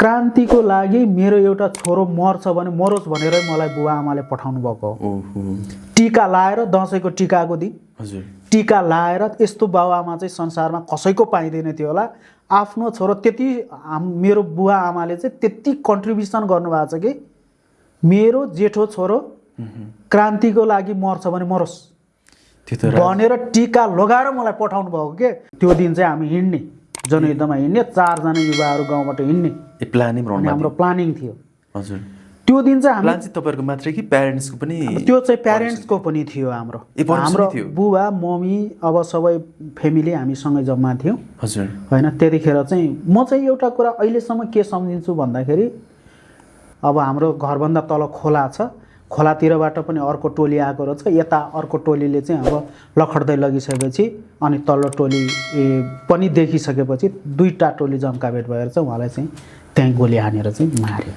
क्रान्तिको लागि मेरो एउटा छोरो मर्छ भने मरोस् भनेरै मलाई बुवा आमाले पठाउनु भएको हो। टीका लाएर दसैँको टीकाको दिन हजुर टीका लाएर यस्तो बाबुआमा चाहिँ संसारमा कसैको पाइँदैन थियो होला। आफ्नो छोरो त्यति मेरो बुवा आमाले चाहिँ त्यति कन्ट्रिब्युसन गर्नुभएको छ कि मेरो जेठो छोरो क्रान्तिको लागि मर्छ भने मरोस् भनेर टीका लगाएर मलाई पठाउनु भएको के। त्यो दिन चाहिँ हामी हिँड्ने जनयुद्धमा हिँड्ने 4 जना युवाहरू गाउँबाट हिँड्ने हाम्रो प्लानिङ थियो। हजुर त्यो दिन चाहिँ प्लान चाहिँ तपाईहरुको मात्रै कि प्यारेन्ट्सको पनि? त्यो चाहिँ प्यारेन्ट्सको पनि थियो। हाम्रो बुबा मम्मी अब सबै फ्यामिली हामीसँगै जम्मा थियौँ। हजुर हैन त्यतिखेर चाहिँ म चाहिँ एउटा कुरा अहिलेसम्म के सम्झिन्छु भन्दाखेरि अब हाम्रो घरभन्दा तल खोला छ, खोलातिरबाट पनि अर्को टोली आएको रहेछ, यता अर्को टोलीले चाहिँ अब लखड्दै लगिसकेपछि अनि तल्लो टोली पनि देखिसकेपछि 2टा टोली जम्काभेट भएर चाहिँ उहाँलाई चाहिँ त्यहीँ गोली हानेर चाहिँ मार्यो।